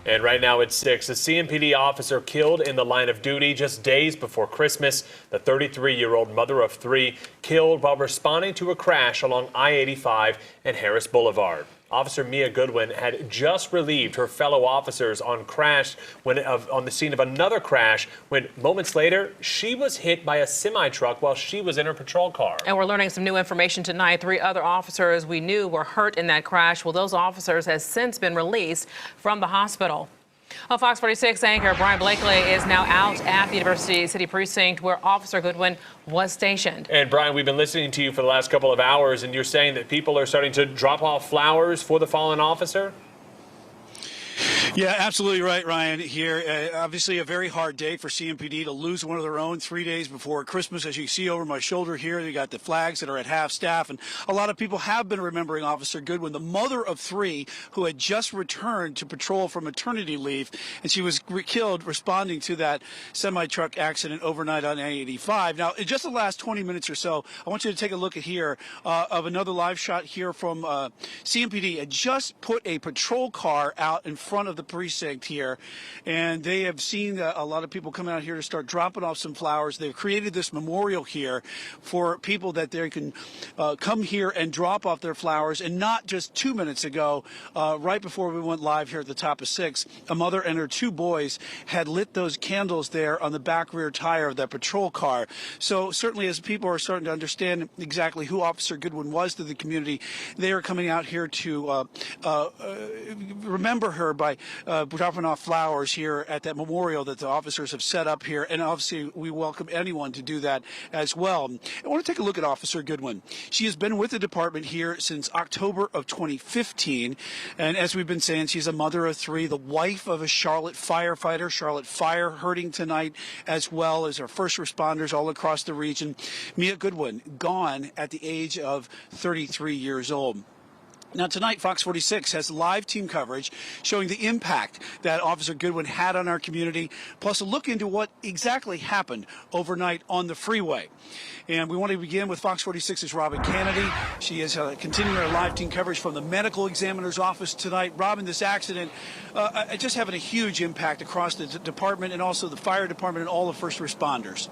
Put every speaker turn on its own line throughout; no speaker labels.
And right now it's 6. A CMPD officer killed in the line of duty just days before Christmas. The 33-year-old mother of 3 killed while responding to a crash along I-85 and Harris Boulevard. Officer Mia Goodwin had just relieved her fellow officers on the scene of another crash when moments later she was hit by a semi-truck while she was in her patrol car.
And we're learning some new information tonight. 3 other officers we knew were hurt in that crash. Well, those officers has since been released from the hospital. Well, Fox 46 anchor Brian Blakely is now out at the University City Precinct where Officer Goodwin was stationed.
And Brian, we've been listening to you for the last couple of hours, and you're saying that people are starting to drop off flowers for the fallen officer?
Yeah, absolutely right, Ryan, here. Obviously a very hard day for CMPD to lose one of their own 3 days before Christmas. As you see over my shoulder here, you got the flags that are at half staff, and a lot of people have been remembering Officer Goodwin, the mother of 3 who had just returned to patrol from maternity leave, and she was killed responding to that semi-truck accident overnight on I-85. Now, in just the last 20 minutes or so, I want you to take a look at here of another live shot here from CMPD. Had just put a patrol car out in front of the precinct here, and they have seen a lot of people coming out here to start dropping off some flowers. They've created this memorial here for people that they can come here and drop off their flowers. And not just 2 minutes ago, right before we went live here at the top of 6, a mother and her 2 boys had lit those candles there on the back rear tire of that patrol car. So certainly as people are starting to understand exactly who Officer Goodwin was to the community, they are coming out here to remember her by dropping off flowers here at that memorial that the officers have set up here. And obviously we welcome anyone to do that as well. I want to take a look at Officer Goodwin. She has been with the department here since October of 2015. And as we've been saying, she's a mother of 3, the wife of a Charlotte firefighter. Charlotte Fire hurting tonight, as well as our first responders all across the region. Mia Goodwin, gone at the age of 33 years old. Now tonight, Fox 46 has live team coverage showing the impact that Officer Goodwin had on our community, plus a look into what exactly happened overnight on the freeway. And we want to begin with Fox 46's Robin Kennedy. She is continuing our live team coverage from the medical examiner's office tonight. Robin, this accident just having a huge impact across the department and also the fire department and all the first responders.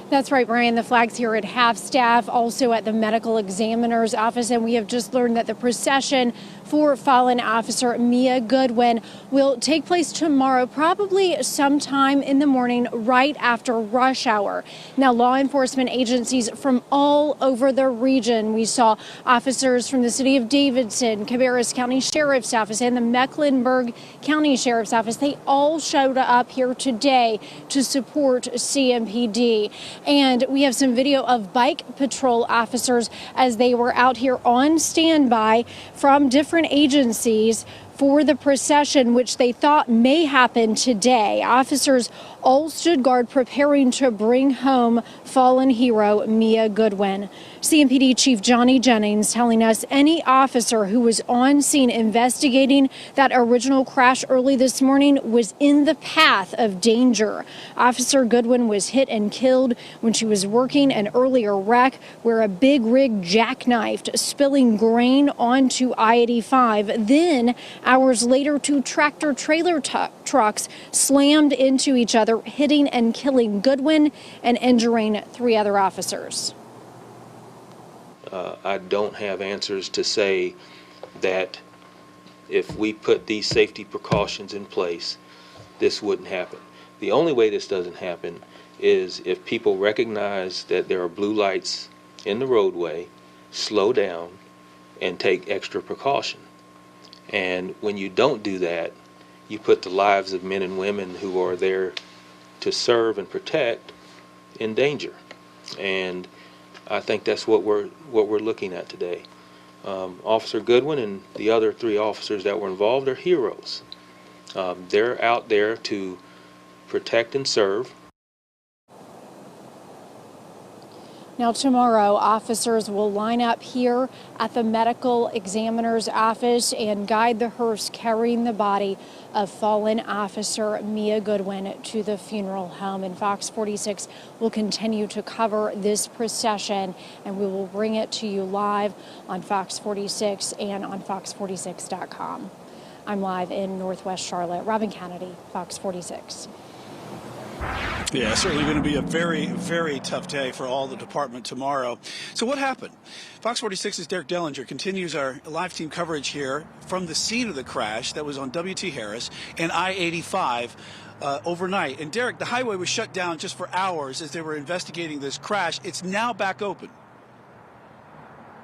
That's right, Brian. The flags here at half staff, also at the medical examiner's office. And we have just learned that the procession for fallen officer Mia Goodwin will take place tomorrow, probably sometime in the morning, right after rush hour. Now, law enforcement agencies from all over the region. We saw officers from the city of Davidson, Cabarrus County Sheriff's Office, and the Mecklenburg County Sheriff's Office. They all showed up here today to support CMPD. And we have some video of bike patrol officers as they were out here on standby from different agencies for the procession, which they thought may happen today. Officers all stood guard preparing to bring home fallen hero Mia Goodwin. CMPD Chief Johnny Jennings telling us any officer who was on scene investigating that original crash early this morning was in the path of danger. Officer Goodwin was hit and killed when she was working an earlier wreck where a big rig jackknifed, spilling grain onto I-85. Then, hours later, 2 tractor-trailer trucks slammed into each other, hitting and killing Goodwin and injuring 3 other officers.
I don't have answers to say that if we put these safety precautions in place, this wouldn't happen. The only way this doesn't happen is if people recognize that there are blue lights in the roadway, slow down, and take extra precaution. And when you don't do that, you put the lives of men and women who are there to serve and protect in danger. And I think that's what we're looking at today. Officer Goodwin and the other 3 officers that were involved are heroes. They're out there to protect and serve.
Now tomorrow, officers will line up here at the medical examiner's office and guide the hearse carrying the body of fallen officer Mia Goodwin to the funeral home. And Fox 46 will continue to cover this procession, and we will bring it to you live on Fox 46 and on fox46.com. I'm live in Northwest Charlotte. Robin Kennedy, Fox 46.
Yeah, certainly going to be a very, very tough day for all the department tomorrow. So what happened? Fox 46's Derek Dellinger continues our live team coverage here from the scene of the crash that was on W.T. Harris and I-85 overnight. And Derek, the highway was shut down just for hours as they were investigating this crash. It's now back open.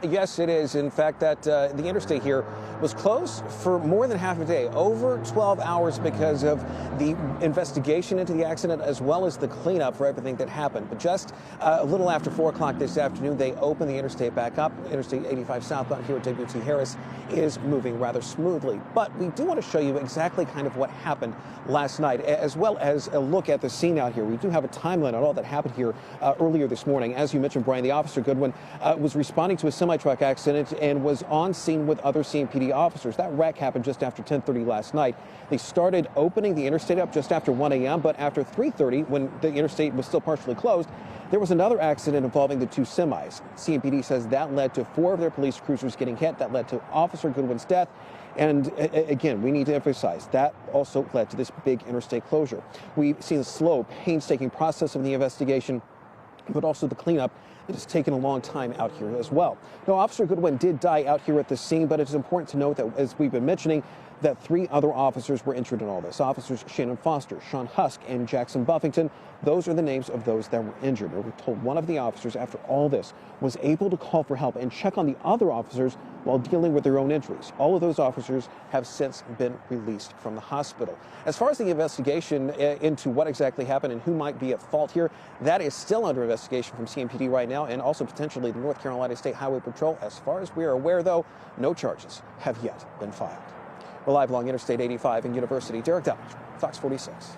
Yes, it is. In fact, that the interstate here was closed for more than half a day, over 12 hours, because of the investigation into the accident as well as the cleanup for everything that happened. But just a little after 4 o'clock this afternoon, they opened the interstate back up. Interstate 85 southbound here at W.T. Harris is moving rather smoothly. But we do want to show you exactly kind of what happened last night, as well as a look at the scene out here. We do have a timeline on all that happened here earlier this morning. As you mentioned, Brian, the officer Goodwin was responding to a semi-truck accident and was on scene with other CMPD officers. That wreck happened just after 10:30 last night. They started opening the interstate up just after 1 a.m., but after 3:30, when the interstate was still partially closed, there was another accident involving the two semis. CMPD says that led to 4 of their police cruisers getting hit. That led to Officer Goodwin's death. And again, we need to emphasize that also led to this big interstate closure. We've seen a slow, painstaking process of the investigation, but also the cleanup. It has taken a long time out here as well. Now, Officer Goodwin did die out here at the scene, but it's important to note that, as we've been mentioning, that 3 other officers were injured in all this. Officers Shannon Foster, Sean Husk, and Jackson Buffington. Those are the names of those that were injured. We're told one of the officers, after all this, was able to call for help and check on the other officers while dealing with their own injuries. All of those officers have since been released from the hospital. As far as the investigation into what exactly happened and who might be at fault here, that is still under investigation from CMPD right now, and also potentially the North Carolina State Highway Patrol. As far as we are aware, though, no charges have yet been filed. We're live along Interstate 85 in University. Derek Dellinger, Fox 46.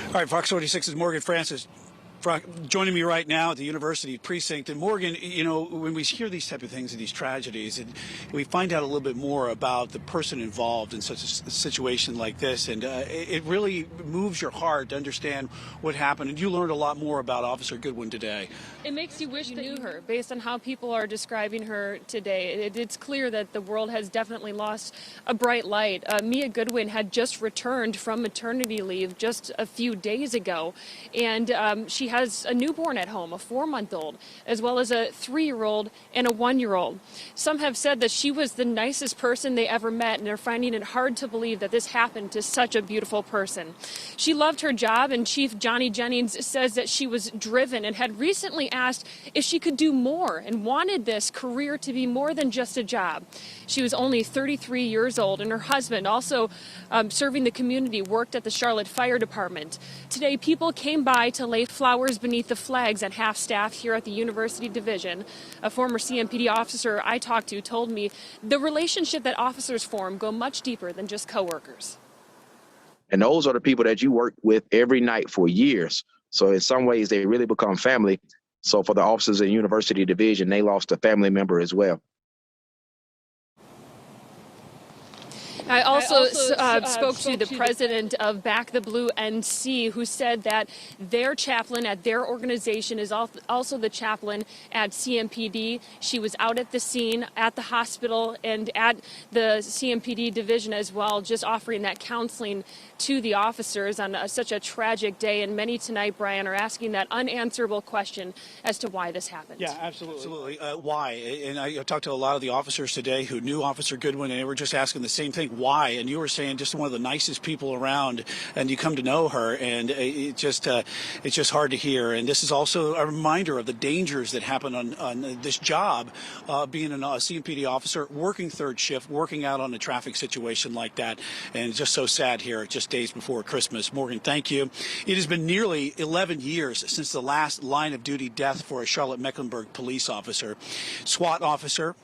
All right, Fox 46's Morgan Francis joining me right now at the University Precinct. And Morgan, you know, when we hear these type of things and these tragedies, and we find out a little bit more about the person involved in such a situation like this, and it really moves your heart to understand what happened. And you learned a lot more about Officer Goodwin today.
It makes you wish that you knew her, based on how people are describing her today. It's clear that the world has definitely lost a bright light. Mia Goodwin had just returned from maternity leave just a few days ago, and she has a newborn at home, a 4-month-old, as well as a 3-year-old and a 1-year-old. Some have said that she was the nicest person they ever met, and they're finding it hard to believe that this happened to such a beautiful person. She loved her job, and Chief Johnny Jennings says that she was driven and had recently asked if she could do more and wanted this career to be more than just a job. She was only 33 years old, and her husband, also serving the community, worked at the Charlotte Fire Department. Today, people came by to lay flowers beneath the flags at half-staff here at the University Division. A former CMPD officer I talked to told me the relationship that officers form go much deeper than just coworkers.
And those are the people that you work with every night for years. So in some ways, they really become family. So for the officers in University Division, they lost a family member as well.
I also spoke to the president of Back the Blue NC, who said that their chaplain at their organization is also the chaplain at CMPD. She was out at the scene, at the hospital, and at the CMPD division as well, just offering that counseling to the officers on such a tragic day. And many tonight, Brian, are asking that unanswerable question as to why this happened.
Yeah, absolutely. Why? And I talked to a lot of the officers today who knew Officer Goodwin, and they were just asking the same thing. Why? And you were saying just one of the nicest people around, and you come to know her, and it's just hard to hear. And this is also a reminder of the dangers that happen on this job, being a CMPD officer, working third shift, working out on a traffic situation like that. And it's just so sad here, just days before Christmas. Morgan, thank you. It has been nearly 11 years since the last line of duty death for a Charlotte-Mecklenburg police officer. SWAT officer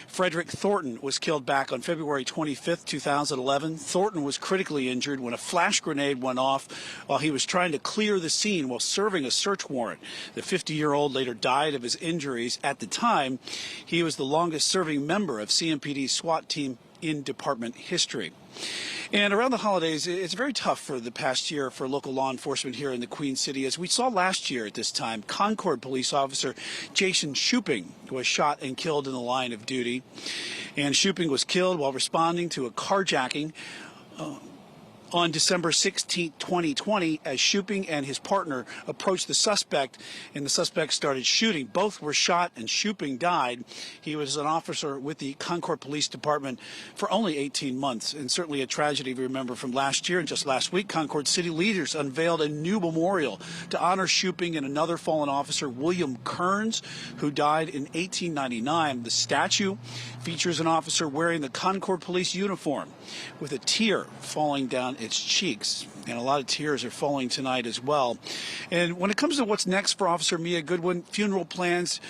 Frederick Thornton was killed back on February 25th, 2011. Thornton was critically injured when a flash grenade went off while he was trying to clear the scene while serving a search warrant. The 50-year-old later died of his injuries. At the time, he was the longest-serving member of CMPD's SWAT team in department history. And around the holidays, it's very tough for the past year for local law enforcement here in the Queen City. As we saw last year at this time, Concord police officer Jason Shuping was shot and killed in the line of duty. And Shuping was killed while responding to a carjacking on December 16, 2020, as Shuping and his partner approached the suspect, and the suspect started shooting. Both were shot, and Shuping died. He was an officer with the Concord Police Department for only 18 months, and certainly a tragedy, if you remember, from last year. And just last week, Concord city leaders unveiled a new memorial to honor Shuping and another fallen officer, William Kearns, who died in 1899. The statue features an officer wearing the Concord Police uniform with a tear falling down its cheeks, and a lot of tears are falling tonight as well. And when it comes to what's next for Officer Mia Goodwin, funeral plans,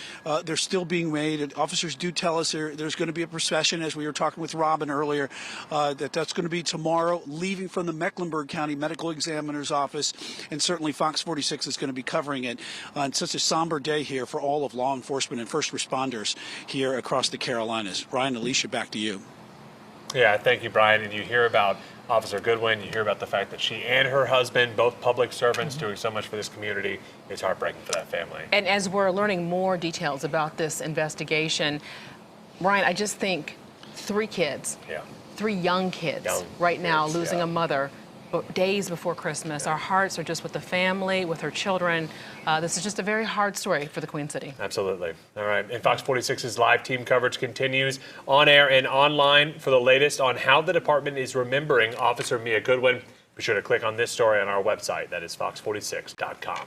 they're still being made. And officers do tell us there's going to be a procession, as we were talking with Robin earlier, that's going to be tomorrow, leaving from the Mecklenburg County Medical Examiner's Office, and certainly Fox 46 is going to be covering it on such a somber day here for all of law enforcement and first responders here across the Carolinas. Ryan, Alicia, back to you.
Yeah, thank you, Brian. And you hear about Officer Goodwin, you hear about the fact that she and her husband, both public servants, doing so much for this community. It's heartbreaking for that family.
And as we're learning more details about this investigation, Brian, I just think 3 kids, 3 young kids right now losing a mother days before Christmas. Our hearts are just with the family, with her children. This is just a very hard story for the Queen City.
Absolutely. All right. And Fox 46's live team coverage continues on air and online for the latest on how the department is remembering Officer Mia Goodwin. Be sure to click on this story on our website. That is fox46.com.